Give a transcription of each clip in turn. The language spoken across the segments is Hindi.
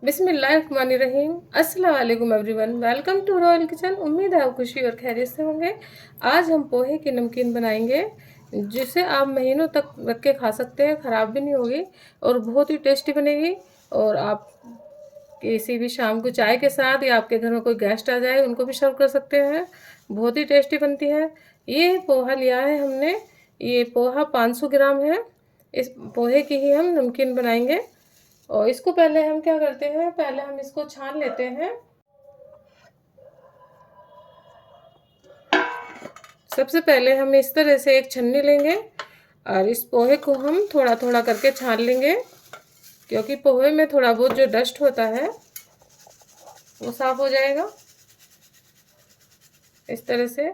बिस्मिल्लाहिर्रहमानिर्रहीम। अस्सलाम वालेकुम everyone, welcome to Royal Kitchen. उम्मीद है आप खुशी और खैरियत से होंगे। आज हम पोहे की नमकीन बनाएंगे जिसे आप महीनों तक रख के खा सकते हैं, ख़राब भी नहीं होगी और बहुत ही टेस्टी बनेगी। और आप किसी भी शाम को चाय के साथ या आपके घर में कोई गेस्ट आ जाए उनको भी सर्व कर सकते हैं, बहुत ही टेस्टी बनती है। ये पोहा लिया है हमने, ये पोहा 500 ग्राम है। इस पोहे की ही हम नमकीन बनाएंगे। और इसको पहले हम क्या करते हैं, पहले हम इसको छान लेते हैं। सबसे पहले हम इस तरह से एक छन्नी लेंगे और इस पोहे को हम थोड़ा थोड़ा करके छान लेंगे, क्योंकि पोहे में थोड़ा बहुत जो डस्ट होता है वो साफ हो जाएगा इस तरह से।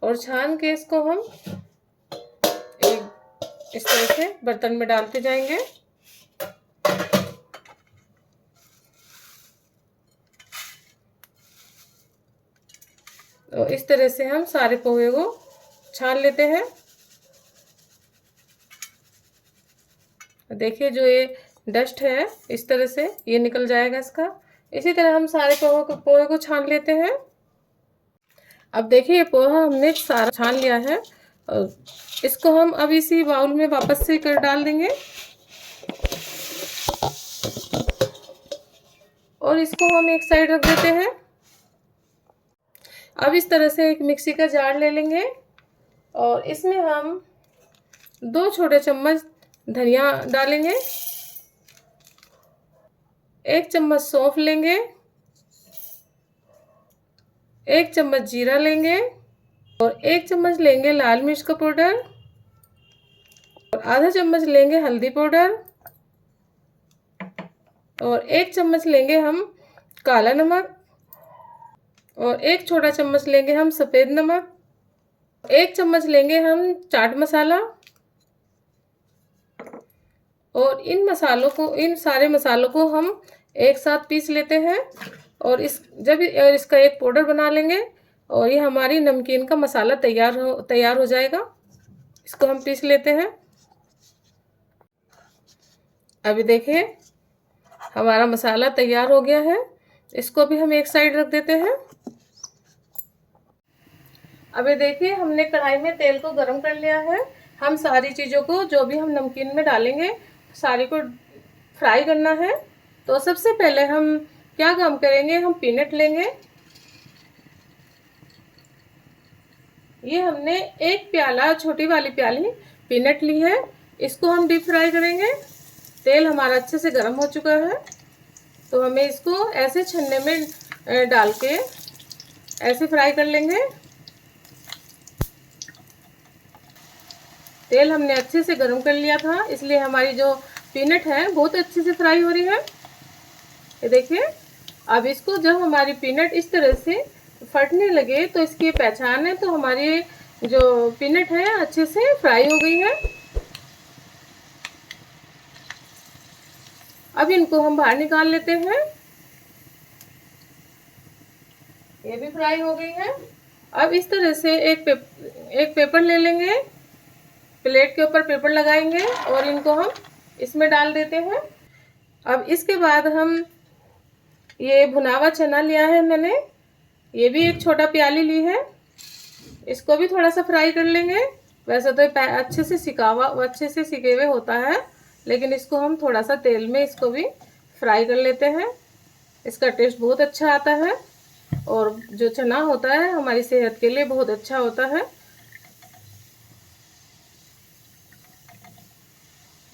और छान के इसको हम एक इस तरह से बर्तन में डालते जाएंगे। तो इस तरह से हम सारे पोहे को छान लेते हैं। देखिए जो ये डस्ट है इस तरह से ये निकल जाएगा इसका। इसी तरह हम सारे पोहे को छान लेते हैं। अब देखिए ये पोहा हमने सारा छान लिया है और इसको हम अब इसी बाउल में वापस से कर डाल देंगे और इसको हम एक साइड रख देते हैं। अब इस तरह से एक मिक्सी का जार ले लेंगे और इसमें हम 2 छोटे चम्मच धनिया डालेंगे, 1 चम्मच सौंफ लेंगे, 1 चम्मच जीरा लेंगे और 1 चम्मच लेंगे लाल मिर्च का पाउडर और आधा चम्मच लेंगे हल्दी पाउडर और 1 चम्मच लेंगे हम काला नमक और 1 छोटा चम्मच लेंगे हम सफ़ेद नमक, 1 चम्मच लेंगे हम चाट मसाला। और इन सारे मसालों को हम एक साथ पीस लेते हैं और इसका एक पाउडर बना लेंगे और ये हमारी नमकीन का मसाला तैयार हो जाएगा। इसको हम पीस लेते हैं। अभी देखिए हमारा मसाला तैयार हो गया है, इसको भी हम एक साइड रख देते हैं। अभी देखिए हमने कढ़ाई में तेल को गरम कर लिया है। हम सारी चीज़ों को जो भी हम नमकीन में डालेंगे सारी को फ्राई करना है। तो सबसे पहले हम क्या काम करेंगे, हम पीनट लेंगे। ये हमने 1 प्याला छोटी वाली प्याली पीनट ली है, इसको हम डीप फ्राई करेंगे। तेल हमारा अच्छे से गर्म हो चुका है तो हमें इसको ऐसे छन्ने में डाल के ऐसे फ्राई कर लेंगे। तेल हमने अच्छे से गर्म कर लिया था, इसलिए हमारी जो पीनट है बहुत अच्छे से फ्राई हो रही है। ये देखिए अब इसको जब हमारी पीनट इस तरह से फटने लगे तो इसकी पहचान है, तो हमारी जो पीनट है अच्छे से फ्राई हो गई है। अब इनको हम बाहर निकाल लेते हैं। ये भी फ्राई हो गई है। अब इस तरह से एक पेपर ले लेंगे, प्लेट के ऊपर पेपर लगाएंगे और इनको हम इसमें डाल देते हैं। अब इसके बाद हम ये भुना हुआ चना लिया है मैंने, ये भी एक छोटा प्याली ली है, इसको भी थोड़ा सा फ्राई कर लेंगे। वैसे तो अच्छे से सिके हुए होता है, लेकिन इसको हम थोड़ा सा तेल में इसको भी फ्राई कर लेते हैं। इसका टेस्ट बहुत अच्छा आता है और जो चना होता है हमारी सेहत के लिए बहुत अच्छा होता है।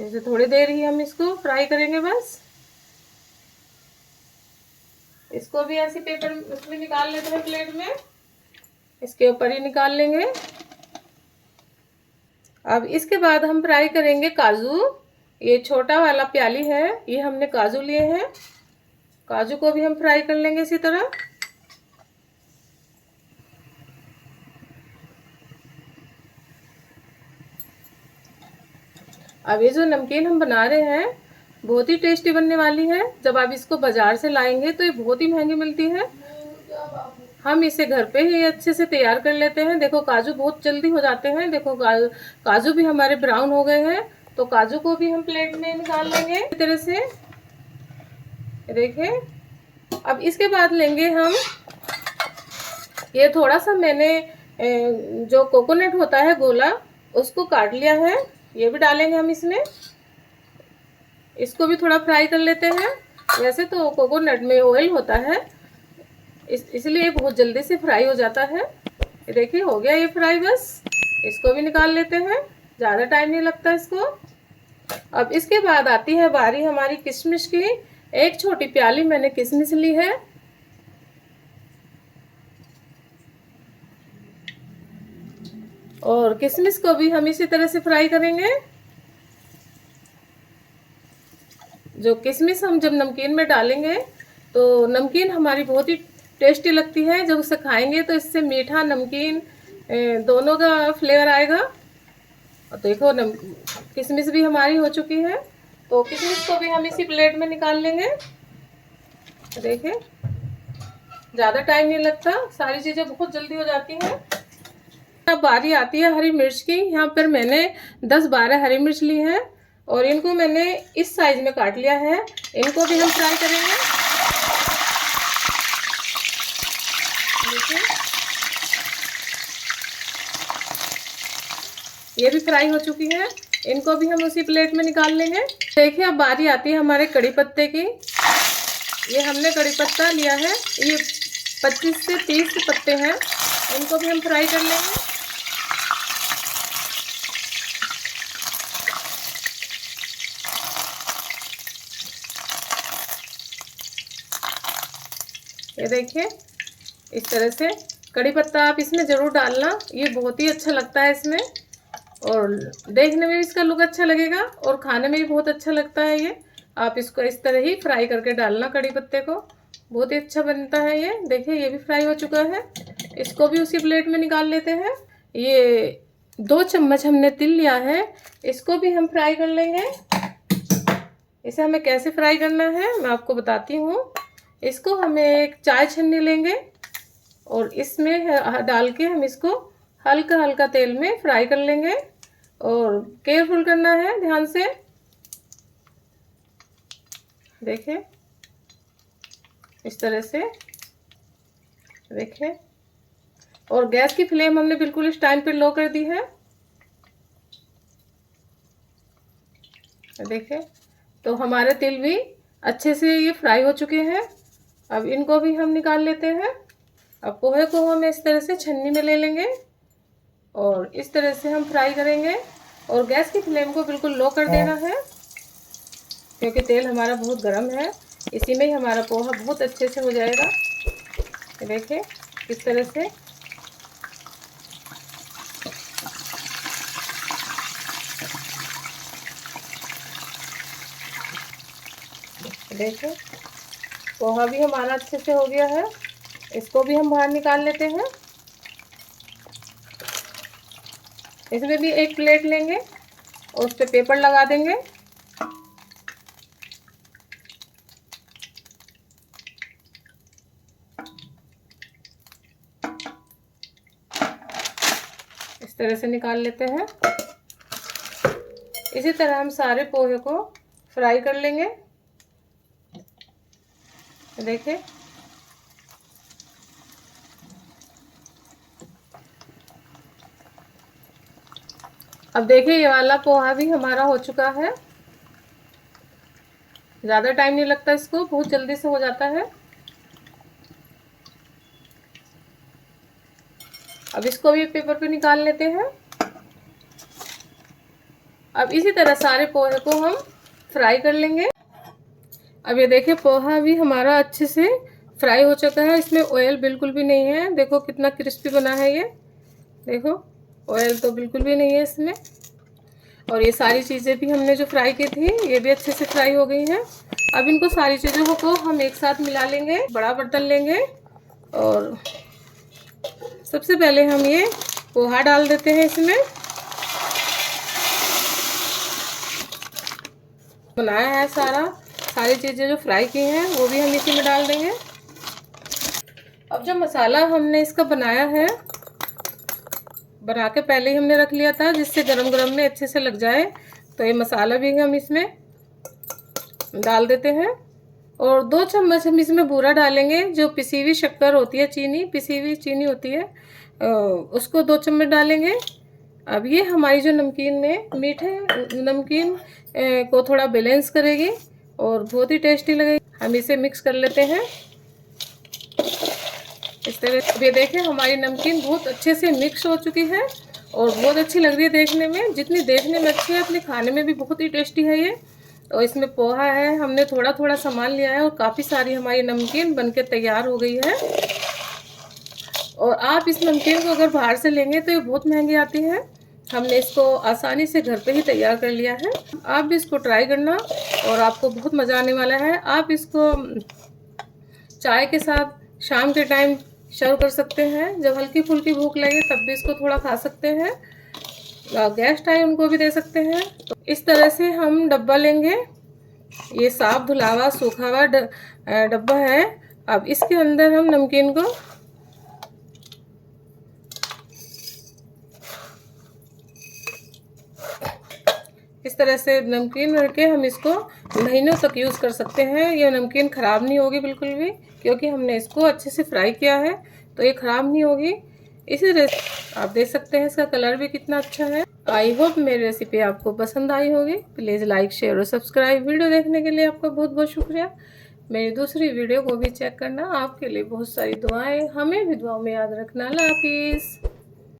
जैसे थोड़ी देर ही हम इसको फ्राई करेंगे बस। इसको भी ऐसे पेपर उसमें निकाल लेते हैं, प्लेट में इसके ऊपर ही निकाल लेंगे। अब इसके बाद हम फ्राई करेंगे काजू। ये छोटा वाला प्याली है, ये हमने काजू लिए हैं, काजू को भी हम फ्राई कर लेंगे इसी तरह। अब ये जो नमकीन हम बना रहे हैं बहुत ही टेस्टी बनने वाली है। जब आप इसको बाजार से लाएंगे तो ये बहुत ही महंगी मिलती है, हम इसे घर पे ही अच्छे से तैयार कर लेते हैं। देखो काजू बहुत जल्दी हो जाते हैं। देखो काजू भी हमारे ब्राउन हो गए हैं, तो काजू को भी हम प्लेट में निकाल लेंगे इस तरह से। देखिए। अब इसके बाद लेंगे हम, ये थोड़ा सा मैंने जो कोकोनट होता है गोला, उसको काट लिया है, ये भी डालेंगे हम इसमें। इसको भी थोड़ा फ्राई कर लेते हैं। वैसे तो कोकोनट में ऑयल होता है, इसलिए बहुत जल्दी से फ्राई हो जाता है। ये देखिए हो गया ये फ्राई, बस इसको भी निकाल लेते हैं, ज़्यादा टाइम नहीं लगता इसको। अब इसके बाद आती है बारी हमारी किशमिश की। एक छोटी प्याली मैंने किशमिश ली है, और किशमिश को भी हम इसी तरह से फ्राई करेंगे। जो किशमिश हम जब नमकीन में डालेंगे तो नमकीन हमारी बहुत ही टेस्टी लगती है। जब उसे खाएंगे तो इससे मीठा नमकीन दोनों का फ्लेवर आएगा। और देखो किशमिश भी हमारी हो चुकी है, तो किशमिश को भी हम इसी प्लेट में निकाल लेंगे। देखिए ज़्यादा टाइम नहीं लगता, सारी चीज़ें बहुत जल्दी हो जाती हैं। अब बारी आती है हरी मिर्च की। यहाँ पर मैंने 10-12 हरी मिर्च ली है, और इनको मैंने इस साइज में काट लिया है। इनको भी हम फ्राई करेंगे। देखिए ये भी फ्राई हो चुकी है, इनको भी हम उसी प्लेट में निकाल लेंगे। देखिए अब बारी आती है हमारे कड़ी पत्ते की। ये हमने कड़ी पत्ता लिया है, ये 25 से 30 पत्ते हैं, इनको भी हम फ्राई कर लेंगे। ये देखिए इस तरह से कड़ी पत्ता आप इसमें ज़रूर डालना, ये बहुत ही अच्छा लगता है इसमें, और देखने में भी इसका लुक अच्छा लगेगा और खाने में भी बहुत अच्छा लगता है। ये आप इसको इस तरह ही फ्राई करके डालना, कड़ी पत्ते को बहुत ही अच्छा बनता है ये। देखिए ये भी फ्राई हो चुका है, इसको भी उसी प्लेट में निकाल लेते हैं। ये 2 चम्मच हमने तिल लिया है, इसको भी हम फ्राई कर लेंगे। इसे हमें कैसे फ्राई करना है मैं आपको बताती हूँ। इसको हमें एक चाय छन्नी लेंगे और इसमें डाल के हम इसको हल्का हल्का तेल में फ्राई कर लेंगे, और केयरफुल करना है ध्यान से। देखिए इस तरह से, देखिए। और गैस की फ्लेम हमने बिल्कुल इस टाइम पे लो कर दी है। देखिए तो हमारे तिल भी अच्छे से ये फ्राई हो चुके हैं। अब इनको भी हम निकाल लेते हैं। अब पोहे को हम इस तरह से छन्नी में ले लेंगे और इस तरह से हम फ्राई करेंगे, और गैस की फ्लेम को बिल्कुल लो कर देना है, क्योंकि तेल हमारा बहुत गर्म है। इसी में ही हमारा पोहा बहुत अच्छे से हो जाएगा। देखिए इस तरह से। देखिए पोहा भी हमारा अच्छे से हो गया है, इसको भी हम बाहर निकाल लेते हैं। इसमें भी एक प्लेट लेंगे और उस पर पेपर लगा देंगे। इस तरह से निकाल लेते हैं। इसी तरह हम सारे पोहे को फ्राई कर लेंगे। देखिए अब देखिए ये वाला पोहा भी हमारा हो चुका है। ज़्यादा टाइम नहीं लगता इसको, बहुत जल्दी से हो जाता है। अब इसको भी पेपर पे निकाल लेते हैं। अब इसी तरह सारे पोहे को हम फ्राई कर लेंगे। अब ये देखिए पोहा भी हमारा अच्छे से फ्राई हो चुका है, इसमें ऑयल बिल्कुल भी नहीं है। देखो कितना क्रिस्पी बना है ये, देखो ऑयल तो बिल्कुल भी नहीं है इसमें। और ये सारी चीज़ें भी हमने जो फ्राई की थी ये भी अच्छे से फ्राई हो गई हैं। अब इनको सारी चीज़ों को हम एक साथ मिला लेंगे। बड़ा बर्तन लेंगे और सबसे पहले हम ये पोहा डाल देते हैं इसमें। बनाया है सारी चीज़ें जो फ्राई की हैं वो भी हम इसी में डाल देंगे। अब जो मसाला हमने इसका बनाया है, बना के पहले ही हमने रख लिया था जिससे गरम गरम में अच्छे से लग जाए, तो ये मसाला भी हम इसमें डाल देते हैं। और 2 चम्मच हम इसमें बूरा डालेंगे, जो पिसी हुई शक्कर होती है, चीनी, पिसी हुई चीनी होती है, उसको 2 चम्मच डालेंगे। अब ये हमारी जो नमकीन में मीठे नमकीन को थोड़ा बैलेंस करेगी और बहुत ही टेस्टी लगेगी। हम इसे मिक्स कर लेते हैं इस तरह से। ये देखें हमारी नमकीन बहुत अच्छे से मिक्स हो चुकी है और बहुत अच्छी लग रही है देखने में। जितनी देखने में अच्छी है उतनी खाने में भी बहुत ही टेस्टी है ये। और इसमें पोहा है, हमने थोड़ा थोड़ा सामान लिया है और काफ़ी सारी हमारी नमकीन बनके तैयार हो गई है। और आप इस नमकीन को अगर बाहर से लेंगे तो ये बहुत महंगी आती है, हमने इसको आसानी से घर पे ही तैयार कर लिया है। आप भी इसको ट्राई करना और आपको बहुत मज़ा आने वाला है। आप इसको चाय के साथ शाम के टाइम सर्व कर सकते हैं, जब हल्की फुल्की भूख लगे तब भी इसको थोड़ा खा सकते हैं, गेस्ट आए उनको भी दे सकते हैं। तो इस तरह से हम डब्बा लेंगे, ये साफ धुला हुआ सूखा हुआ डब्बा है। अब इसके अंदर हम नमकीन को इस तरह से नमकीन रख के हम इसको महीनों तक यूज़ कर सकते हैं। ये नमकीन ख़राब नहीं होगी बिल्कुल भी, क्योंकि हमने इसको अच्छे से फ्राई किया है, तो ये ख़राब नहीं होगी। इसी तरह आप देख सकते हैं इसका कलर भी कितना अच्छा है। आई होप मेरी रेसिपी आपको पसंद आई होगी। प्लीज़ लाइक, शेयर और सब्सक्राइब। वीडियो देखने के लिए आपका बहुत बहुत शुक्रिया। मेरी दूसरी वीडियो को भी चेक करना। आपके लिए बहुत सारी दुआएं, हमें भी दुआओं में याद रखना। अल्लाह हाफिज़।